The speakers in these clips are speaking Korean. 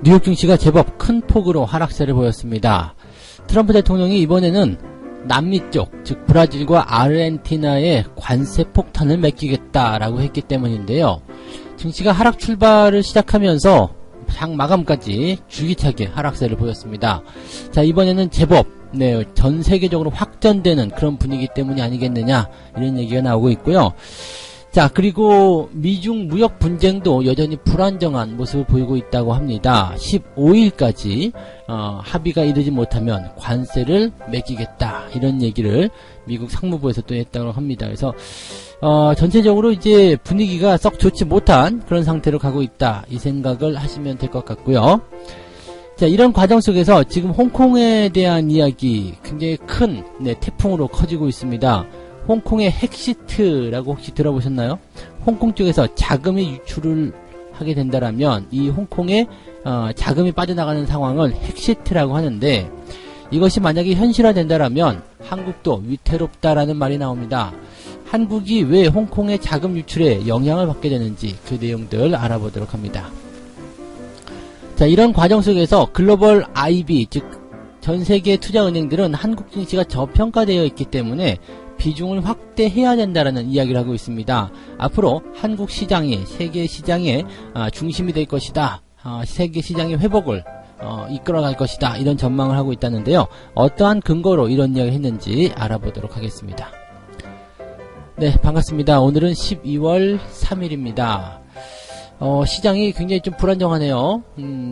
뉴욕 증시가 제법 큰 폭으로 하락세를 보였습니다. 트럼프 대통령이 이번에는 남미 쪽, 즉 브라질과 아르헨티나의 관세 폭탄을 맡기겠다라고 했기 때문인데요. 증시가 하락 출발을 시작하면서 장 마감까지 줄기차게 하락세를 보였습니다. 자, 이번에는 제법 전 세계적으로 확전되는 그런 분위기 때문이 아니겠느냐, 이런 얘기가 나오고 있고요. 자, 그리고 미중 무역 분쟁도 여전히 불안정한 모습을 보이고 있다고 합니다. 15일까지 합의가 이르지 못하면 관세를 매기겠다, 이런 얘기를 미국 상무부에서 또 했다고 합니다. 그래서 전체적으로 이제 분위기가 썩 좋지 못한 그런 상태로 가고 있다, 이 생각을 하시면 될 것 같고요. 자, 이런 과정 속에서 지금 홍콩에 대한 이야기 굉장히 큰 태풍으로 커지고 있습니다. 홍콩의 핵시트라고 혹시 들어보셨나요? 홍콩 쪽에서 자금이 유출을 하게 된다라면 이 홍콩에 자금이 빠져나가는 상황을 핵시트라고 하는데, 이것이 만약에 현실화된다라면 한국도 위태롭다라는 말이 나옵니다. 한국이 왜 홍콩의 자금 유출에 영향을 받게 되는지 그 내용들 알아보도록 합니다. 자, 이런 과정 속에서 글로벌 IB, 즉 전세계 투자은행들은 한국 증시가 저평가되어 있기 때문에 비중을 확대해야 된다라는 이야기를 하고 있습니다. 앞으로 한국 시장이 세계 시장의 중심이 될 것이다, 세계 시장의 회복을 이끌어갈 것이다, 이런 전망을 하고 있다는데요. 어떠한 근거로 이런 이야기를 했는지 알아보도록 하겠습니다. 네, 반갑습니다. 오늘은 12월 3일입니다. 시장이 굉장히 좀 불안정하네요.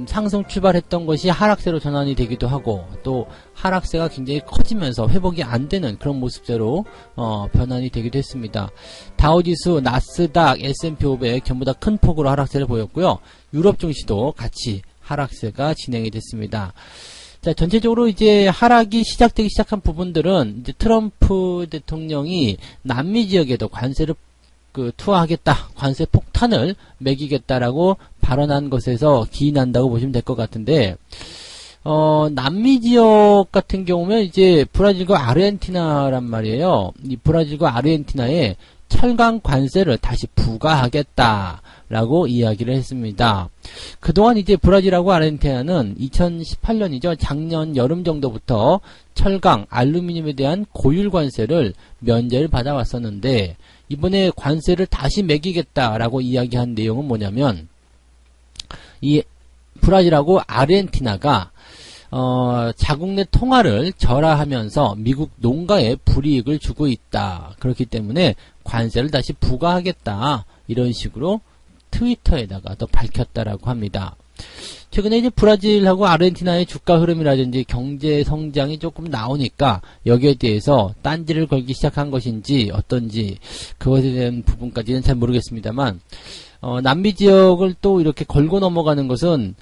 상승 출발했던 것이 하락세로 전환이 되기도 하고, 또 하락세가 굉장히 커지면서 회복이 안 되는 그런 모습대로 변환이 되기도 했습니다. 다우지수, 나스닥, S&P 500 전부 다 큰 폭으로 하락세를 보였고요. 유럽 증시도 같이 하락세가 진행이 됐습니다. 자, 전체적으로 이제 하락이 시작되기 시작한 부분들은 이제 트럼프 대통령이 남미 지역에도 관세를 투하하겠다, 관세 폭탄을 매기겠다라고 발언한 것에서 기인한다고 보시면 될 것 같은데, 남미 지역 같은 경우면 이제 브라질과 아르헨티나란 말이에요. 이 브라질과 아르헨티나에 철강 관세를 다시 부과하겠다라고 이야기를 했습니다. 그동안 이제 브라질하고 아르헨티나는 2018년이죠. 작년 여름 정도부터 철강, 알루미늄에 대한 고율 관세를 면제를 받아왔었는데, 이번에 관세를 다시 매기겠다라고 이야기한 내용은 뭐냐면, 이 브라질하고 아르헨티나가 자국 내 통화를 절하하면서 미국 농가에 불이익을 주고 있다. 그렇기 때문에 관세를 다시 부과하겠다, 이런 식으로 트위터에다가 또 밝혔다라고 합니다. 최근에 이제 브라질하고 아르헨티나의 주가 흐름이라든지 경제 성장이 조금 나오니까 여기에 대해서 딴지를 걸기 시작한 것인지 어떤지 그것에 대한 부분까지는 잘 모르겠습니다만, 남미 지역을 또 이렇게 걸고 넘어가는 것은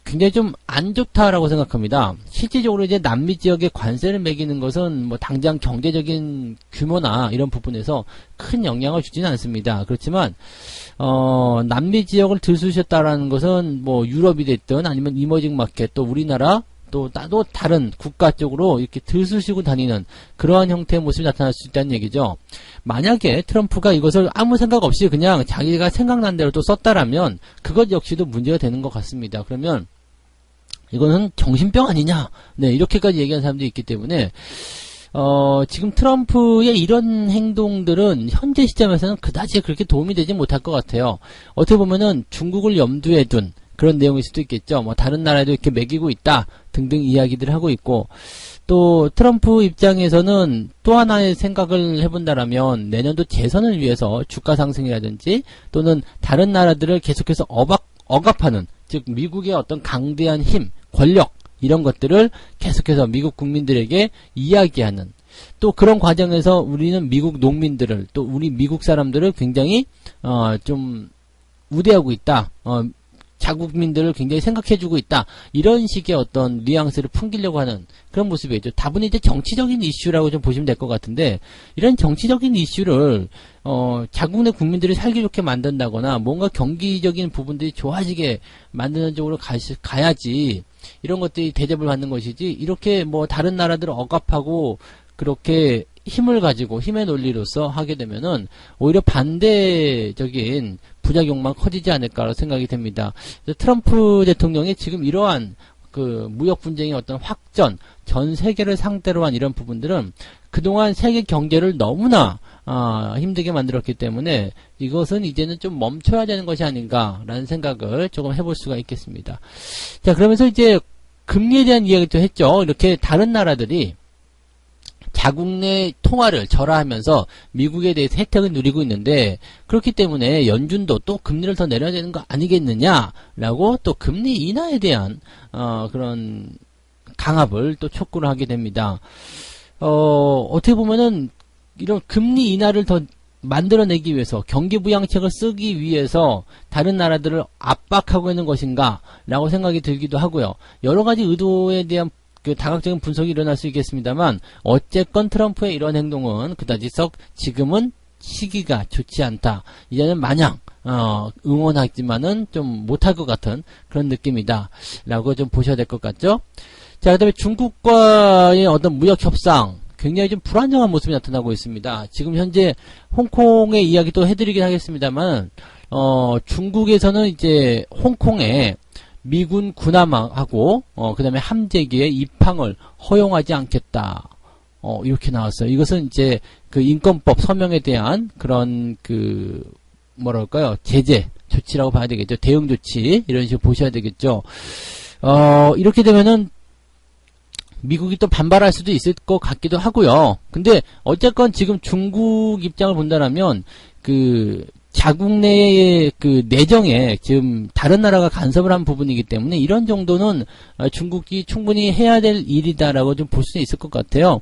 굉장히 좀 안 좋다라고 생각합니다. 실질적으로 이제 남미 지역에 관세를 매기는 것은 뭐 당장 경제적인 규모나 이런 부분에서 큰 영향을 주지는 않습니다. 그렇지만 남미 지역을 들쑤셨다라는 것은 뭐 유럽이 됐든 아니면 이머징 마켓, 또 우리나라, 또 다른 국가 쪽으로 이렇게 들쑤시고 다니는 그러한 형태의 모습이 나타날 수 있다는 얘기죠. 만약에 트럼프가 이것을 아무 생각 없이 그냥 자기가 생각난 대로 또 썼다라면 그것 역시도 문제가 되는 것 같습니다. 그러면 이거는 정신병 아니냐, 이렇게까지 얘기하는 사람들이 있기 때문에 지금 트럼프의 이런 행동들은 현재 시점에서는 그다지 그렇게 도움이 되지 못할 것 같아요. 어떻게 보면은 중국을 염두에 둔 그런 내용일 수도 있겠죠. 뭐 다른 나라에도 이렇게 매기고 있다 등등 이야기들을 하고 있고, 또 트럼프 입장에서는 또 하나의 생각을 해본다라면 내년도 재선을 위해서 주가 상승이라든지 또는 다른 나라들을 계속해서 억압하는, 즉 미국의 어떤 강대한 힘, 권력, 이런 것들을 계속해서 미국 국민들에게 이야기하는, 또 그런 과정에서 우리는 미국 농민들을, 또 우리 미국 사람들을 굉장히 좀 우대하고 있다, 자국민들을 굉장히 생각해주고 있다, 이런 식의 어떤 뉘앙스를 풍기려고 하는 그런 모습이죠. 다분히 이제 정치적인 이슈라고 좀 보시면 될 것 같은데, 이런 정치적인 이슈를 자국 내 국민들이 살기 좋게 만든다거나 뭔가 경기적인 부분들이 좋아지게 만드는 쪽으로 가야지 이런 것들이 대접을 받는 것이지, 이렇게 뭐 다른 나라들을 억압하고 그렇게 힘을 가지고 힘의 논리로서 하게 되면은 오히려 반대적인 부작용만 커지지 않을까라고 생각이 됩니다. 트럼프 대통령이 지금 이러한 그 무역 분쟁의 어떤 확전, 전 세계를 상대로 한 이런 부분들은 그동안 세계 경제를 너무나 힘들게 만들었기 때문에 이것은 이제는 좀 멈춰야 되는 것이 아닌가라는 생각을 조금 해볼 수가 있겠습니다. 자, 그러면서 이제 금리에 대한 이야기도 했죠. 이렇게 다른 나라들이 자국 내 통화를 절하하면서 미국에 대해서 혜택을 누리고 있는데, 그렇기 때문에 연준도 또 금리를 더 내려야 되는 거 아니겠느냐라고 또 금리 인하에 대한 그런 강압을 또 촉구를 하게 됩니다. 어떻게 보면은 이런 금리 인하를 더 만들어내기 위해서 경기부양책을 쓰기 위해서 다른 나라들을 압박하고 있는 것인가 라고 생각이 들기도 하고요. 여러 가지 의도에 대한 그 다각적인 분석이 일어날 수 있겠습니다만, 어쨌건 트럼프의 이런 행동은 그다지 썩 지금은 시기가 좋지 않다. 이제는 마냥 응원하지만은 좀 못할 것 같은 그런 느낌이다 라고 좀 보셔야 될 것 같죠. 자, 그 다음에 중국과의 어떤 무역 협상, 굉장히 좀 불안정한 모습이 나타나고 있습니다. 지금 현재 홍콩의 이야기도 해드리긴 하겠습니다만, 중국에서는 이제 홍콩에 미군 군함하고 그 다음에 함재기의 입항을 허용하지 않겠다. 이렇게 나왔어요. 이것은 이제 그 인권법 서명에 대한 그런 그 뭐랄까요, 제재 조치라고 봐야 되겠죠. 대응 조치 이런 식으로 보셔야 되겠죠. 이렇게 되면은 미국이 또 반발할 수도 있을 것 같기도 하고요. 근데 어쨌건 지금 중국 입장을 본다라면 그 자국 내의 그 내정에 지금 다른 나라가 간섭을 한 부분이기 때문에 이런 정도는 중국이 충분히 해야 될 일이다라고 좀 볼 수 있을 것 같아요.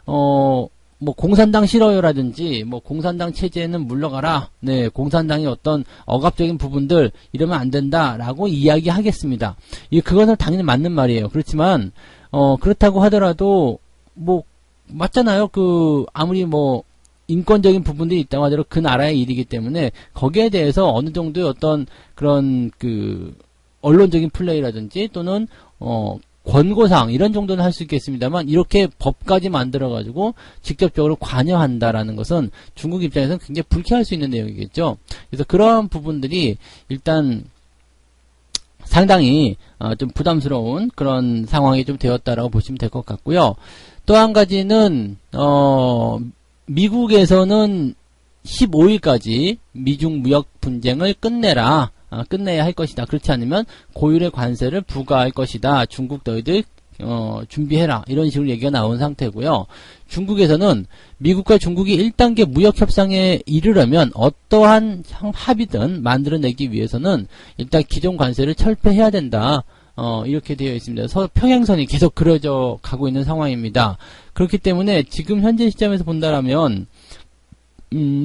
뭐 공산당 싫어요라든지 뭐 공산당 체제는 물러가라. 네, 공산당의 어떤 억압적인 부분들 이러면 안 된다라고 이야기하겠습니다. 그것은 당연히 맞는 말이에요. 그렇지만 그렇다고 하더라도 뭐 맞잖아요. 그 아무리 뭐 인권적인 부분들이 있다고 하더라도 그 나라의 일이기 때문에 거기에 대해서 어느 정도의 어떤 그런 그 언론적인 플레이라든지 또는 권고사항 이런 정도는 할 수 있겠습니다만, 이렇게 법까지 만들어 가지고 직접적으로 관여한다라는 것은 중국 입장에서는 굉장히 불쾌할 수 있는 내용이겠죠. 그래서 그런 부분들이 일단 상당히 좀 부담스러운 그런 상황이 좀 되었다라고 보시면 될 것 같고요. 또 한 가지는 미국에서는 15일까지 미중 무역 분쟁을 끝내야 할 것이다. 그렇지 않으면 고율의 관세를 부과할 것이다. 중국 너희들 준비해라. 이런 식으로 얘기가 나온 상태고요. 중국에서는 미국과 중국이 1단계 무역 협상에 이르려면 어떠한 합의든 만들어내기 위해서는 일단 기존 관세를 철폐해야 된다. 이렇게 되어 있습니다. 평행선이 계속 그려져 가고 있는 상황입니다. 그렇기 때문에 지금 현재 시점에서 본다라면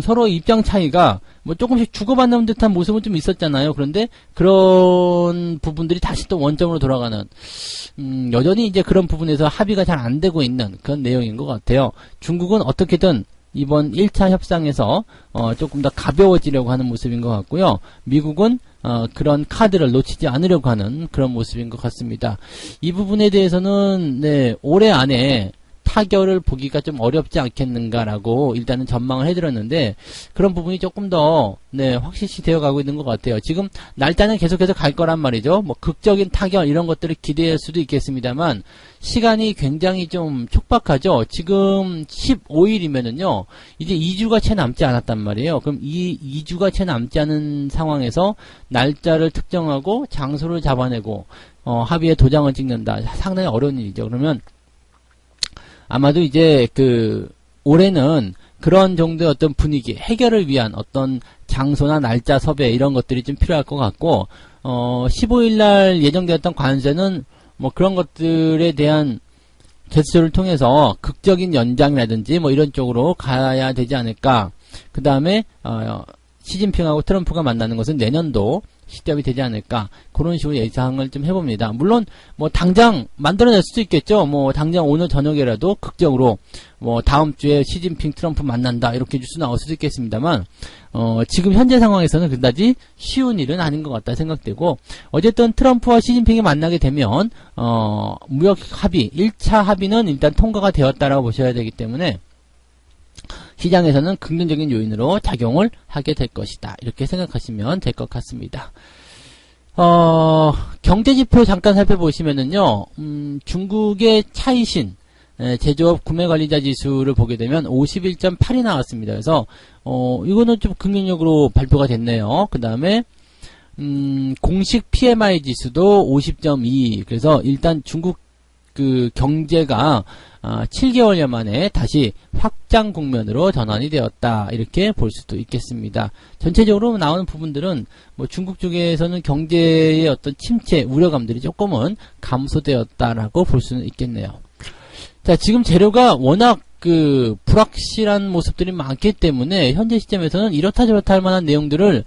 서로 입장 차이가 뭐 조금씩 주고받는 듯한 모습은 좀 있었잖아요. 그런데 그런 부분들이 다시 또 원점으로 돌아가는, 여전히 이제 그런 부분에서 합의가 잘 안 되고 있는 그런 내용인 것 같아요. 중국은 어떻게든 이번 1차 협상에서 조금 더 가벼워지려고 하는 모습인 것 같고요. 미국은 그런 카드를 놓치지 않으려고 하는 그런 모습인 것 같습니다. 이 부분에 대해서는 네, 올해 안에 타결을 보기가 좀 어렵지 않겠는가라고 일단은 전망을 해드렸는데, 그런 부분이 조금 더 확실시 되어가고 있는 것 같아요. 지금 날짜는 계속해서 갈 거란 말이죠. 뭐 극적인 타결 이런 것들을 기대할 수도 있겠습니다만 시간이 굉장히 좀 촉박하죠. 지금 15일이면은요 이제 2주가 채 남지 않았단 말이에요. 그럼 이 2주가 채 남지 않은 상황에서 날짜를 특정하고 장소를 잡아내고 합의에 도장을 찍는다. 상당히 어려운 일이죠. 그러면 아마도 이제 올해는 그런 정도의 어떤 분위기, 해결을 위한 어떤 장소나 날짜 섭외 이런 것들이 좀 필요할 것 같고, 15일날 예정되었던 관세는 뭐 그런 것들에 대한 제스처를 통해서 극적인 연장이라든지 뭐 이런 쪽으로 가야 되지 않을까. 그 다음에 시진핑하고 트럼프가 만나는 것은 내년도 시점이 되지 않을까, 그런 식으로 예상을 좀 해봅니다. 물론 뭐 당장 만들어낼 수도 있겠죠. 뭐 당장 오늘 저녁에라도 극적으로 뭐 다음 주에 시진핑 트럼프 만난다 이렇게 뉴스 나올 수도 있겠습니다만 지금 현재 상황에서는 그다지 쉬운 일은 아닌 것 같다 생각되고, 어쨌든 트럼프와 시진핑이 만나게 되면 무역 합의 1차 합의는 일단 통과가 되었다라고 보셔야 되기 때문에 시장에서는 긍정적인 요인으로 작용을 하게 될 것이다. 이렇게 생각하시면 될 것 같습니다. 경제지표 잠깐 살펴보시면은요, 중국의 차이신, 제조업 구매관리자 지수를 보게 되면 51.8이 나왔습니다. 그래서, 이거는 좀 긍정적으로 발표가 됐네요. 그 다음에, 공식 PMI 지수도 50.2. 그래서 일단 중국 그 경제가 7개월여 만에 다시 확장 국면으로 전환이 되었다. 이렇게 볼 수도 있겠습니다. 전체적으로 나오는 부분들은 뭐 중국 쪽에서는 경제의 어떤 침체 우려감들이 조금은 감소되었다라고 볼 수는 있겠네요. 자, 지금 재료가 워낙 그 불확실한 모습들이 많기 때문에 현재 시점에서는 이렇다 저렇다 할 만한 내용들을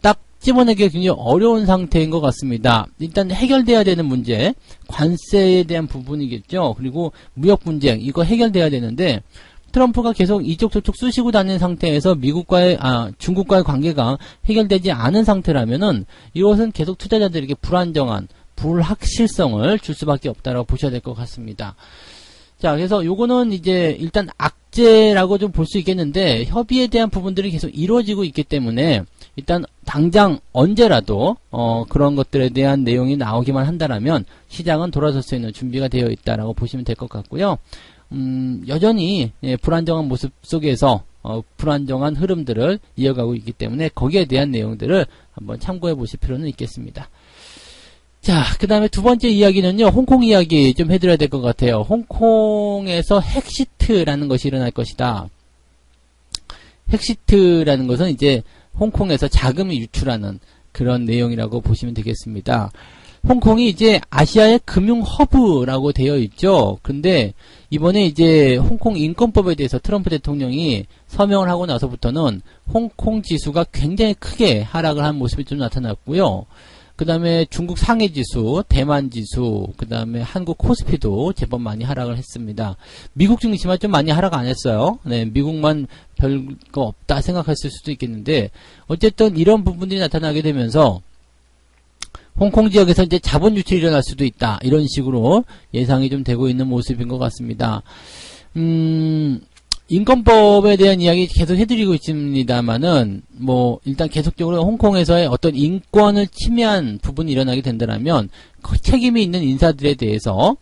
딱 집어내기가 굉장히 어려운 상태인 것 같습니다. 일단 해결돼야 되는 문제, 관세에 대한 부분이겠죠. 그리고 무역 분쟁, 이거 해결돼야 되는데 트럼프가 계속 이쪽 저쪽 쑤시고 다니는 상태에서 중국과의 관계가 해결되지 않은 상태라면은 이것은 계속 투자자들에게 불안정한, 불확실성을 줄 수밖에 없다라고 보셔야 될 것 같습니다. 자, 그래서 요거는 이제 일단 악재라고 좀 볼 수 있겠는데 협의에 대한 부분들이 계속 이루어지고 있기 때문에 일단 당장 언제라도 그런 것들에 대한 내용이 나오기만 한다라면 시장은 돌아설 수 있는 준비가 되어 있다라고 보시면 될 것 같고요. 여전히 불안정한 모습 속에서 불안정한 흐름들을 이어가고 있기 때문에 거기에 대한 내용들을 한번 참고해 보실 필요는 있겠습니다. 자, 그 다음에 두 번째 이야기는요, 홍콩 이야기 좀 해드려야 될 것 같아요. 홍콩에서 핵시트라는 것이 일어날 것이다. 핵시트라는 것은 이제 홍콩에서 자금을 유출하는 그런 내용이라고 보시면 되겠습니다. 홍콩이 이제 아시아의 금융 허브라고 되어 있죠. 근데 이번에 이제 홍콩 인권법에 대해서 트럼프 대통령이 서명을 하고 나서부터는 홍콩 지수가 굉장히 크게 하락을 한 모습이 좀 나타났고요. 그 다음에 중국 상해지수, 대만지수, 그 다음에 한국 코스피도 제법 많이 하락을 했습니다. 미국 증시만 좀 많이 하락 안 했어요. 네, 미국만 별거 없다 생각했을 수도 있겠는데, 어쨌든 이런 부분들이 나타나게 되면서, 홍콩 지역에서 이제 자본 유출이 일어날 수도 있다. 이런 식으로 예상이 좀 되고 있는 모습인 것 같습니다. 인권법에 대한 이야기 계속 해드리고 있습니다만은, 뭐, 일단 계속적으로 홍콩에서의 어떤 인권을 침해한 부분이 일어나게 된다면, 그 책임이 있는 인사들에 대해서,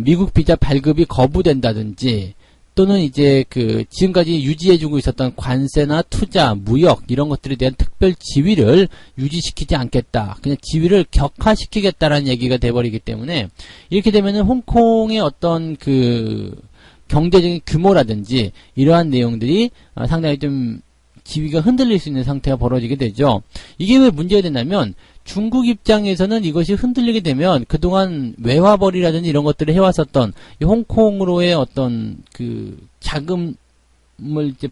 미국 비자 발급이 거부된다든지, 또는 이제 지금까지 유지해주고 있었던 관세나 투자, 무역, 이런 것들에 대한 특별 지위를 유지시키지 않겠다. 그냥 지위를 격화시키겠다라는 얘기가 돼버리기 때문에, 이렇게 되면은 홍콩의 어떤 경제적인 규모라든지 이러한 내용들이 상당히 좀 지위가 흔들릴 수 있는 상태가 벌어지게 되죠. 이게 왜 문제가 되냐면 중국 입장에서는 이것이 흔들리게 되면 그동안 외화벌이라든지 이런 것들을 해왔었던 이 홍콩으로의 어떤 자금을 이제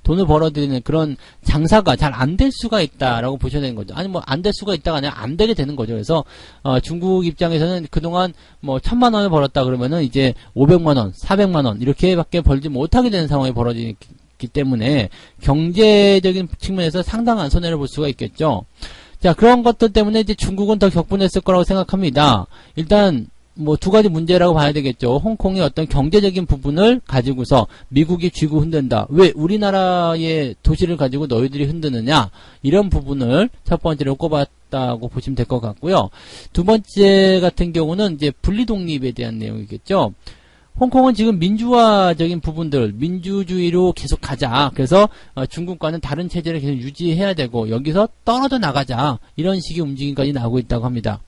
돈을 벌어들이는 그런 장사가 잘 안 될 수가 있다라고 보셔야 되는 거죠. 아니 뭐 안 될 수가 있다가 아니라 안 되게 되는 거죠. 그래서 중국 입장에서는 그동안 뭐 1,000만 원을 벌었다 그러면은 이제 500만 원, 400만 원 이렇게밖에 벌지 못하게 되는 상황이 벌어지기 때문에 경제적인 측면에서 상당한 손해를 볼 수가 있겠죠. 자, 그런 것들 때문에 이제 중국은 더 격분했을 거라고 생각합니다. 일단 뭐 두 가지 문제라고 봐야 되겠죠. 홍콩의 어떤 경제적인 부분을 가지고서 미국이 쥐고 흔든다. 왜 우리나라의 도시를 가지고 너희들이 흔드느냐. 이런 부분을 첫 번째로 꼽았다고 보시면 될 것 같고요. 두 번째 같은 경우는 이제 분리독립에 대한 내용이겠죠. 홍콩은 지금 민주화적인 부분들, 민주주의로 계속 가자. 그래서 중국과는 다른 체제를 계속 유지해야 되고 여기서 떨어져 나가자. 이런 식의 움직임까지 나오고 있다고 합니다.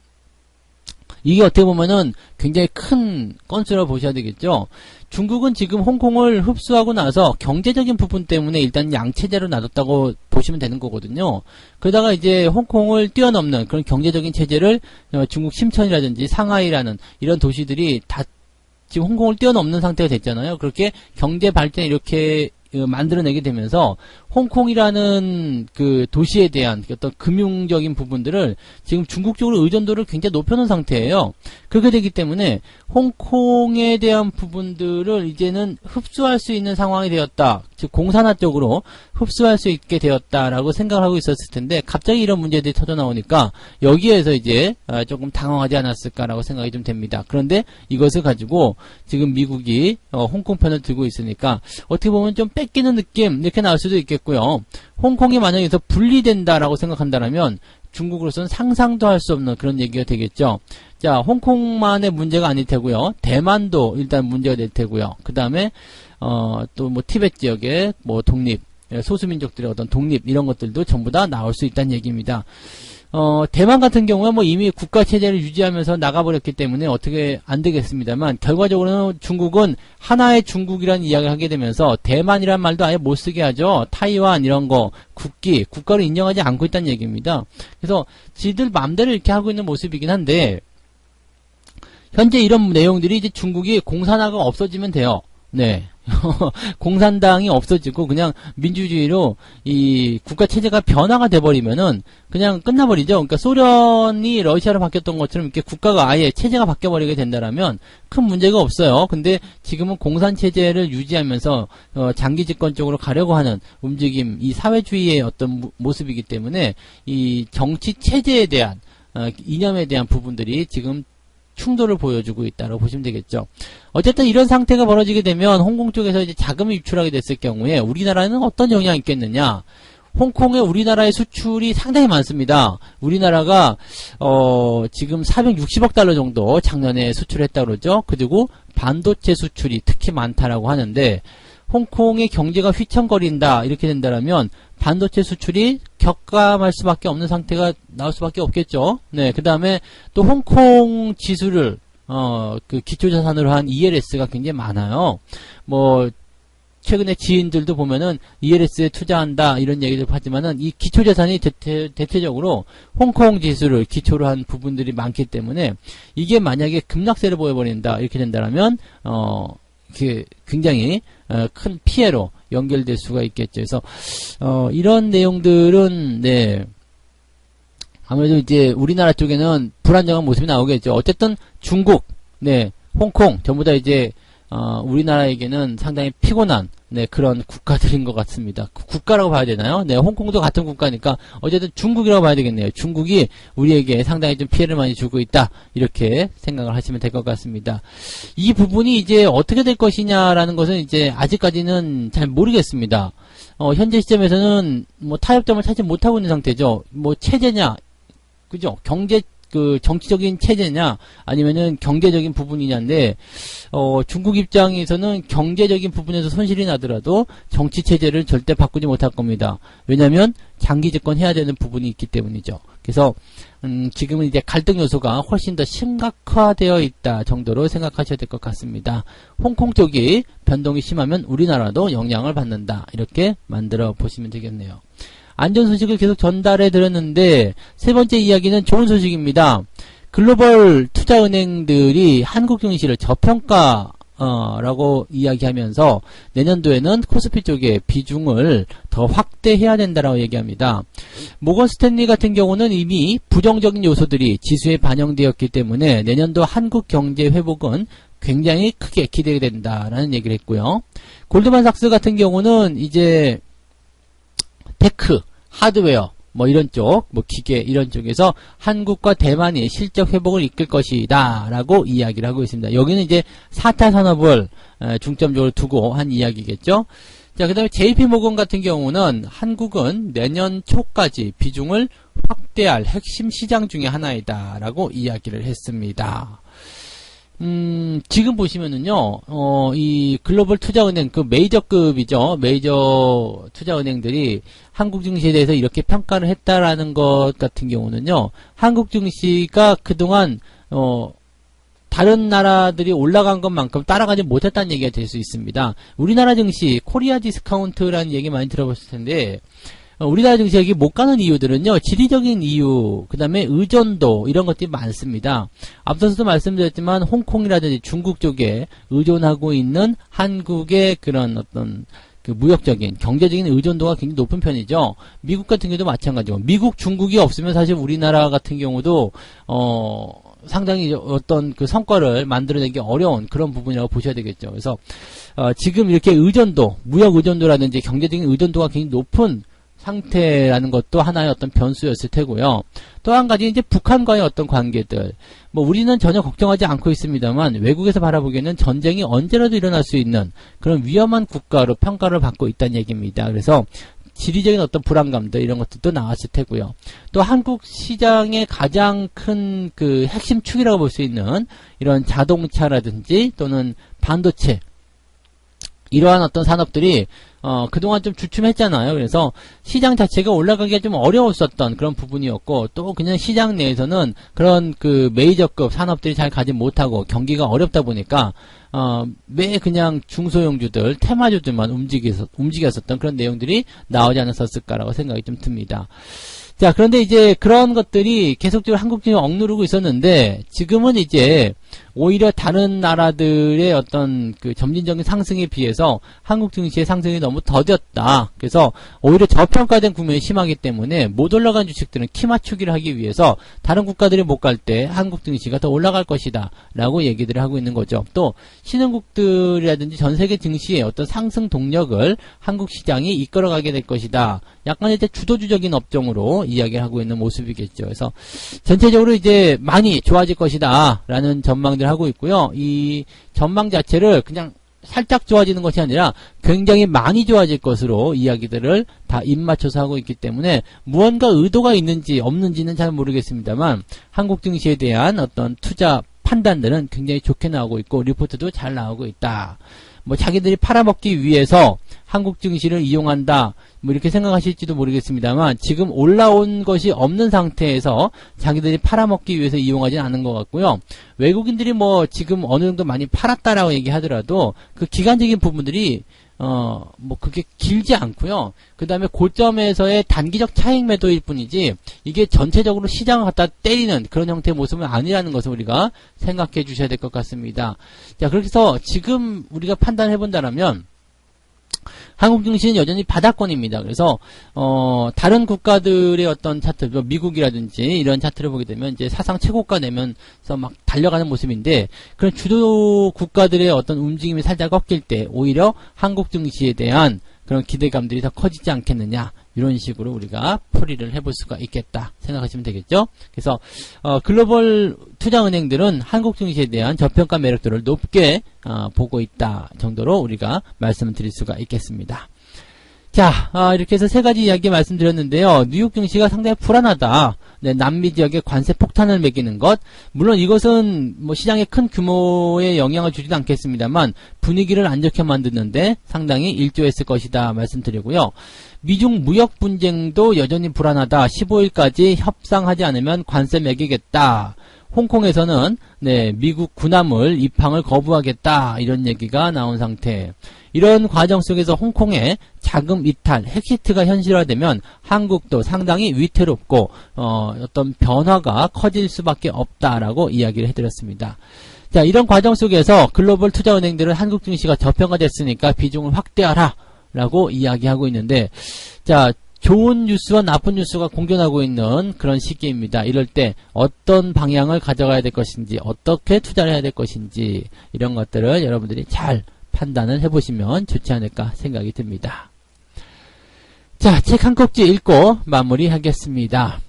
이게 어떻게 보면은 굉장히 큰 건수라고 보셔야 되겠죠. 중국은 지금 홍콩을 흡수하고 나서 경제적인 부분 때문에 일단 양체제로 놔뒀다고 보시면 되는 거거든요. 그러다가 이제 홍콩을 뛰어넘는 그런 경제적인 체제를 중국 심천이라든지 상하이라는 이런 도시들이 다 지금 홍콩을 뛰어넘는 상태가 됐잖아요. 그렇게 경제 발전 이렇게 만들어내게 되면서 홍콩이라는 그 도시에 대한 어떤 금융적인 부분들을 지금 중국 쪽으로 의존도를 굉장히 높여놓은 상태예요. 그렇게 되기 때문에 홍콩에 대한 부분들을 이제는 흡수할 수 있는 상황이 되었다. 즉 공산화 쪽으로 흡수할 수 있게 되었다라고 생각을 하고 있었을 텐데 갑자기 이런 문제들이 터져 나오니까 여기에서 이제 조금 당황하지 않았을까라고 생각이 좀 됩니다. 그런데 이것을 가지고 지금 미국이 홍콩 편을 들고 있으니까 어떻게 보면 좀 뺏기는 느낌 이렇게 나올 수도 있겠고요. 홍콩이 만약에 여기서 분리된다라고 생각한다면 중국으로서는 상상도 할 수 없는 그런 얘기가 되겠죠. 자, 홍콩만의 문제가 아닐 테고요. 대만도 일단 문제가 될 테고요. 그 다음에 또 뭐 티베트 지역의 뭐 독립, 소수민족들의 어떤 독립 이런 것들도 전부 다 나올 수 있다는 얘기입니다. 대만 같은 경우는 뭐 이미 국가 체제를 유지하면서 나가버렸기 때문에 어떻게 안 되겠습니다만 결과적으로는 중국은 하나의 중국이라는 이야기를 하게 되면서 대만이란 말도 아예 못 쓰게 하죠. 타이완 이런 거 국가를 인정하지 않고 있다는 얘기입니다. 그래서 지들 마음대로 이렇게 하고 있는 모습이긴 한데 현재 이런 내용들이 이제 중국이 공산화가 없어지면 돼요. 네. 공산당이 없어지고 그냥 민주주의로 이 국가 체제가 변화가 돼버리면은 그냥 끝나버리죠. 그러니까 소련이 러시아로 바뀌었던 것처럼 이렇게 국가가 아예 체제가 바뀌어버리게 된다라면 큰 문제가 없어요. 근데 지금은 공산 체제를 유지하면서 장기 집권 쪽으로 가려고 하는 움직임, 이 사회주의의 어떤 모습이기 때문에 이 정치 체제에 대한 이념에 대한 부분들이 지금 충돌을 보여주고 있다고 보시면 되겠죠. 어쨌든 이런 상태가 벌어지게 되면 홍콩 쪽에서 이제 자금이 유출하게 됐을 경우에 우리나라는 어떤 영향이 있겠느냐? 홍콩에 우리나라의 수출이 상당히 많습니다. 우리나라가 지금 460억 달러 정도 작년에 수출했다고 그러죠. 그리고 반도체 수출이 특히 많다라고 하는데 홍콩의 경제가 휘청거린다 이렇게 된다면 반도체 수출이 격감할 수밖에 없는 상태가 나올 수밖에 없겠죠. 네, 그 다음에 또 홍콩 지수를 그 기초자산으로 한 ELS가 굉장히 많아요. 뭐 최근에 지인들도 보면은 ELS에 투자한다 이런 얘기를 하지만은 이 기초자산이 대체적으로 홍콩 지수를 기초로 한 부분들이 많기 때문에 이게 만약에 급락세를 보여버린다 이렇게 된다면 굉장히 큰 피해로 연결될 수가 있겠죠. 그래서 이런 내용들은 네 아무래도 이제 우리나라 쪽에는 불안정한 모습이 나오겠죠. 어쨌든 중국, 네 홍콩 전부 다 이제 우리나라에게는 상당히 피곤한 네 그런 국가들인 것 같습니다. 국가라고 봐야 되나요? 네 홍콩도 같은 국가니까 어쨌든 중국이라고 봐야 되겠네요. 중국이 우리에게 상당히 좀 피해를 많이 주고 있다 이렇게 생각을 하시면 될 것 같습니다. 이 부분이 이제 어떻게 될 것이냐라는 것은 이제 아직까지는 잘 모르겠습니다. 현재 시점에서는 뭐 타협점을 찾지 못하고 있는 상태죠. 뭐 체제냐, 그죠? 정치적인 체제냐 아니면은 경제적인 부분이냐인데 중국 입장에서는 경제적인 부분에서 손실이 나더라도 정치 체제를 절대 바꾸지 못할 겁니다. 왜냐하면 장기 집권해야 되는 부분이 있기 때문이죠. 그래서 지금은 이제 갈등 요소가 훨씬 더 심각화되어 있다 정도로 생각하셔야 될 것 같습니다. 홍콩 쪽이 변동이 심하면 우리나라도 영향을 받는다 이렇게 만들어 보시면 되겠네요. 안전 소식을 계속 전달해 드렸는데 세 번째 이야기는 좋은 소식입니다. 글로벌 투자은행들이 한국 증시를 저평가라고 이야기하면서 내년도에는 코스피 쪽의 비중을 더 확대해야 된다라고 얘기합니다. 모건 스탠리 같은 경우는 이미 부정적인 요소들이 지수에 반영되었기 때문에 내년도 한국 경제 회복은 굉장히 크게 기대된다라는 얘기를 했고요. 골드만삭스 같은 경우는 이제 테크, 하드웨어, 뭐 이런 쪽, 뭐 기계 이런 쪽에서 한국과 대만이 실적 회복을 이끌 것이다 라고 이야기를 하고 있습니다. 여기는 이제 4차 산업을 중점적으로 두고 한 이야기겠죠. 자, 그 다음에 JP모건 같은 경우는 한국은 내년 초까지 비중을 확대할 핵심 시장 중에 하나이다 라고 이야기를 했습니다. 지금 보시면은요, 이 글로벌 투자은행, 그 메이저급이죠. 메이저 투자은행들이 한국 증시에 대해서 이렇게 평가를 했다라는 것 같은 경우는요, 한국 증시가 그동안, 다른 나라들이 올라간 것만큼 따라가지 못했다는 얘기가 될 수 있습니다. 우리나라 증시, 코리아 디스카운트라는 얘기 많이 들어보실 텐데, 우리나라 증시가 여기 못 가는 이유들은요, 지리적인 이유, 그 다음에 의존도, 이런 것들이 많습니다. 앞서서도 말씀드렸지만, 홍콩이라든지 중국 쪽에 의존하고 있는 한국의 그런 어떤, 그 무역적인, 경제적인 의존도가 굉장히 높은 편이죠. 미국 같은 경우도 마찬가지고, 미국, 중국이 없으면 사실 우리나라 같은 경우도, 상당히 어떤 그 성과를 만들어내기 어려운 그런 부분이라고 보셔야 되겠죠. 그래서, 지금 이렇게 의존도, 무역 의존도라든지 경제적인 의존도가 굉장히 높은 상태라는 것도 하나의 어떤 변수였을 테고요. 또 한 가지 이제 북한과의 어떤 관계들. 뭐 우리는 전혀 걱정하지 않고 있습니다만 외국에서 바라보기에는 전쟁이 언제라도 일어날 수 있는 그런 위험한 국가로 평가를 받고 있다는 얘기입니다. 그래서 지리적인 어떤 불안감들 이런 것들도 나왔을 테고요. 또 한국 시장의 가장 큰 그 핵심 축이라고 볼 수 있는 이런 자동차라든지 또는 반도체 이러한 어떤 산업들이 그동안 좀 주춤했잖아요. 그래서 시장 자체가 올라가기가 좀 어려웠었던 그런 부분이었고, 또 그냥 시장 내에서는 그런 그 메이저급 산업들이 잘 가지 못하고 경기가 어렵다 보니까 매 그냥 중소형주들, 테마주들만 움직였었던 그런 내용들이 나오지 않았었을까라고 생각이 좀 듭니다. 자, 그런데 이제 그런 것들이 계속적으로 한국 증시를 억누르고 있었는데, 지금은 이제 오히려 다른 나라들의 어떤 그 점진적인 상승에 비해서 한국 증시의 상승이 너무 더뎠다. 그래서 오히려 저평가된 국면이 심하기 때문에 못 올라간 주식들은 키 맞추기를 하기 위해서 다른 국가들이 못 갈 때 한국 증시가 더 올라갈 것이다. 라고 얘기들을 하고 있는 거죠. 또 신흥국들이라든지 전 세계 증시의 어떤 상승 동력을 한국 시장이 이끌어가게 될 것이다. 약간 이제 주도주적인 업종으로 이야기를 하고 있는 모습이겠죠. 그래서 전체적으로 이제 많이 좋아질 것이다. 라는 전망들을 하고 있고요. 이 전망 자체를 그냥 살짝 좋아지는 것이 아니라 굉장히 많이 좋아질 것으로 이야기들을 다 입맞춰서 하고 있기 때문에 무언가 의도가 있는지 없는지는 잘 모르겠습니다만 한국 증시에 대한 어떤 투자 판단들은 굉장히 좋게 나오고 있고 리포트도 잘 나오고 있다. 뭐 자기들이 팔아먹기 위해서 한국 증시를 이용한다. 뭐 이렇게 생각하실지도 모르겠습니다만 지금 올라온 것이 없는 상태에서 자기들이 팔아먹기 위해서 이용하지는 않은 것 같고요. 외국인들이 뭐 지금 어느 정도 많이 팔았다라고 얘기하더라도 그 기간적인 부분들이 뭐 그게 길지 않고요. 그 다음에 고점에서의 단기적 차익 매도일 뿐이지 이게 전체적으로 시장을 갖다 때리는 그런 형태의 모습은 아니라는 것을 우리가 생각해 주셔야 될 것 같습니다. 자, 그렇게 해서 지금 우리가 판단해 본다면 한국 증시는 여전히 바닥권입니다. 그래서 다른 국가들의 어떤 차트, 미국이라든지 이런 차트를 보게 되면 이제 사상 최고가 내면서 막 달려가는 모습인데 그런 주도 국가들의 어떤 움직임이 살짝 꺾일 때 오히려 한국 증시에 대한 그런 기대감들이 더 커지지 않겠느냐 이런 식으로 우리가 풀이를 해볼 수가 있겠다 생각하시면 되겠죠. 그래서 글로벌 투자은행들은 한국 증시에 대한 저평가 매력도를 높게 보고 있다 정도로 우리가 말씀을 드릴 수가 있겠습니다. 자, 이렇게 해서 세 가지 이야기 말씀드렸는데요. 뉴욕 증시가 상당히 불안하다. 네, 남미 지역의 관세 폭탄을 매기는 것. 물론 이것은 뭐 시장에 큰 규모의 영향을 주지는 않겠습니다만 분위기를 안 좋게 만드는데 상당히 일조했을 것이다 말씀드리고요. 미중 무역 분쟁도 여전히 불안하다. 15일까지 협상하지 않으면 관세 매기겠다. 홍콩에서는 네, 미국 군함을 입항을 거부하겠다 이런 얘기가 나온 상태. 이런 과정 속에서 홍콩의 자금 이탈, 헥시트가 현실화되면 한국도 상당히 위태롭고 어떤 변화가 커질 수밖에 없다라고 이야기를 해드렸습니다. 자, 이런 과정 속에서 글로벌 투자은행들은 한국 증시가 저평가됐으니까 비중을 확대하라 라고 이야기하고 있는데, 자, 좋은 뉴스와 나쁜 뉴스가 공존하고 있는 그런 시기입니다. 이럴 때 어떤 방향을 가져가야 될 것인지, 어떻게 투자를 해야 될 것인지 이런 것들을 여러분들이 잘 판단을 해보시면 좋지 않을까 생각이 듭니다. 자, 책 한 꼭지 읽고 마무리하겠습니다.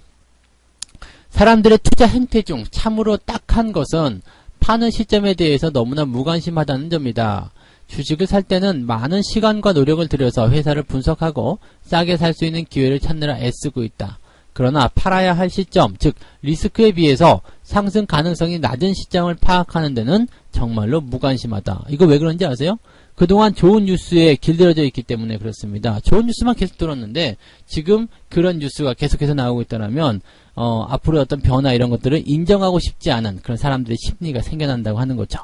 사람들의 투자 행태 중 참으로 딱한 것은 파는 시점에 대해서 너무나 무관심하다는 점이다. 주식을 살 때는 많은 시간과 노력을 들여서 회사를 분석하고 싸게 살 수 있는 기회를 찾느라 애쓰고 있다. 그러나 팔아야 할 시점, 즉 리스크에 비해서 상승 가능성이 낮은 시점을 파악하는 데는 정말로 무관심하다. 이거 왜 그런지 아세요? 그동안 좋은 뉴스에 길들여져 있기 때문에 그렇습니다. 좋은 뉴스만 계속 들었는데 지금 그런 뉴스가 계속해서 나오고 있다면 앞으로 어떤 변화 이런 것들을 인정하고 싶지 않은 그런 사람들의 심리가 생겨난다고 하는 거죠.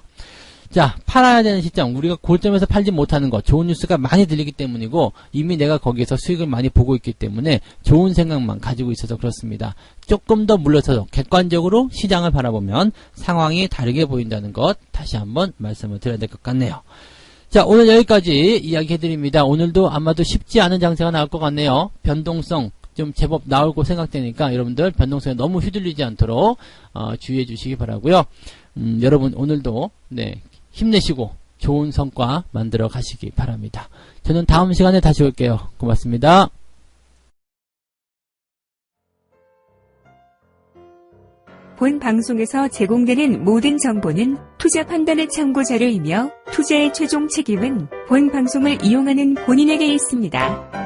자, 팔아야 되는 시점, 우리가 고점에서 팔지 못하는 것, 좋은 뉴스가 많이 들리기 때문이고 이미 내가 거기에서 수익을 많이 보고 있기 때문에 좋은 생각만 가지고 있어서 그렇습니다. 조금 더 물러서서 객관적으로 시장을 바라보면 상황이 다르게 보인다는 것 다시 한번 말씀을 드려야 될 것 같네요. 자, 오늘 여기까지 이야기해드립니다. 오늘도 아마도 쉽지 않은 장세가 나올 것 같네요. 변동성 좀 제법 나오고 생각되니까 여러분들 변동성에 너무 휘둘리지 않도록 주의해 주시기 바라고요. 여러분 오늘도 힘내시고 좋은 성과 만들어 가시기 바랍니다. 저는 다음 시간에 다시 올게요. 고맙습니다. 본 방송에서 제공되는 모든 정보는 투자 판단의 참고 자료이며 투자의 최종 책임은 본 방송을 이용하는 본인에게 있습니다.